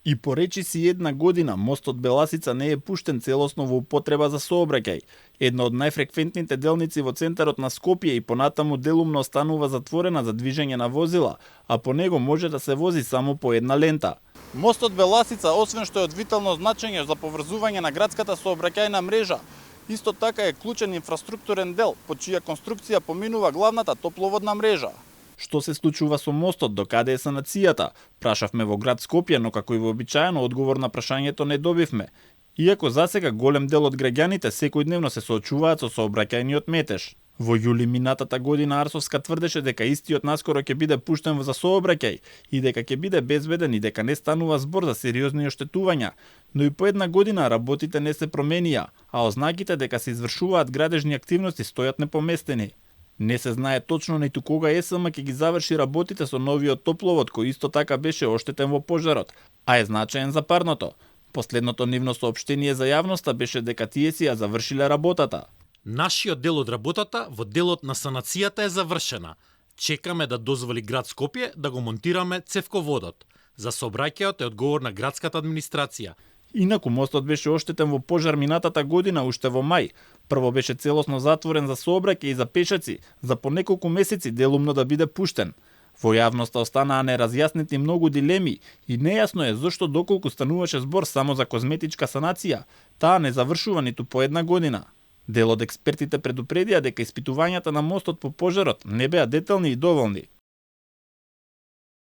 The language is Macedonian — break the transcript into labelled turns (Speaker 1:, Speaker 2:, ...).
Speaker 1: И по речиси една година мостот Беласица не е пуштен целосно во употреба за сообраќај. Една од најфреквентните делници во центарот на Скопје и понатаму делумно останува затворена за движење на возила, а по него може да се вози само по една лента. Мостот Беласица, освен што е од витално значење за поврзување на градската сообраќајна мрежа, исто така е клучен инфраструктурен дел, по чија конструкција поминува главната топловодна мрежа. Што се случува со мостот, докаде е санацијата? Прашавме во град Скопје, но како и вообичаено одговор на прашањето не добивме. Иако засега голем дел од граѓаните секојдневно се соочуваат со сообраќајниот метеж. Во јули минатата година Арсовска тврдеше дека истиот наскоро ќе биде пуштен за сообраќај и дека ќе биде безбеден и дека не станува збор за сериозни оштетувања, но и по една година работите не се променија, а ознаките дека се извршуваат градежни активности стојат непоместени. Не се знае точно ниту кога ЕСМ ќе ги заврши работите со новиот топловод кој исто така беше оштетен во пожарот, а е значаен за парното. Последното нивно соопштение за јавноста беше дека тие си ја завршиле работата.
Speaker 2: Нашиот дел од работата во делот на санацијата е завршена. Чекаме да дозволи град Скопје да го монтираме цевководот. За сообраќајот е одговорна градската администрација.
Speaker 1: Инаку мостот беше оштетен во пожар минатата година уште во мај. Прво беше целосно затворен за сообраќај и за пешаци, за по неколку месеци делумно да биде пуштен. Во јавноста останаа неразјаснети многу дилеми и нејасно е зошто доколку стануваше збор само за козметичка санација, таа не завршува ниту по една година. Дел од експертите предупредија дека испитувањата на мостот по пожарот не беа детални и доволни.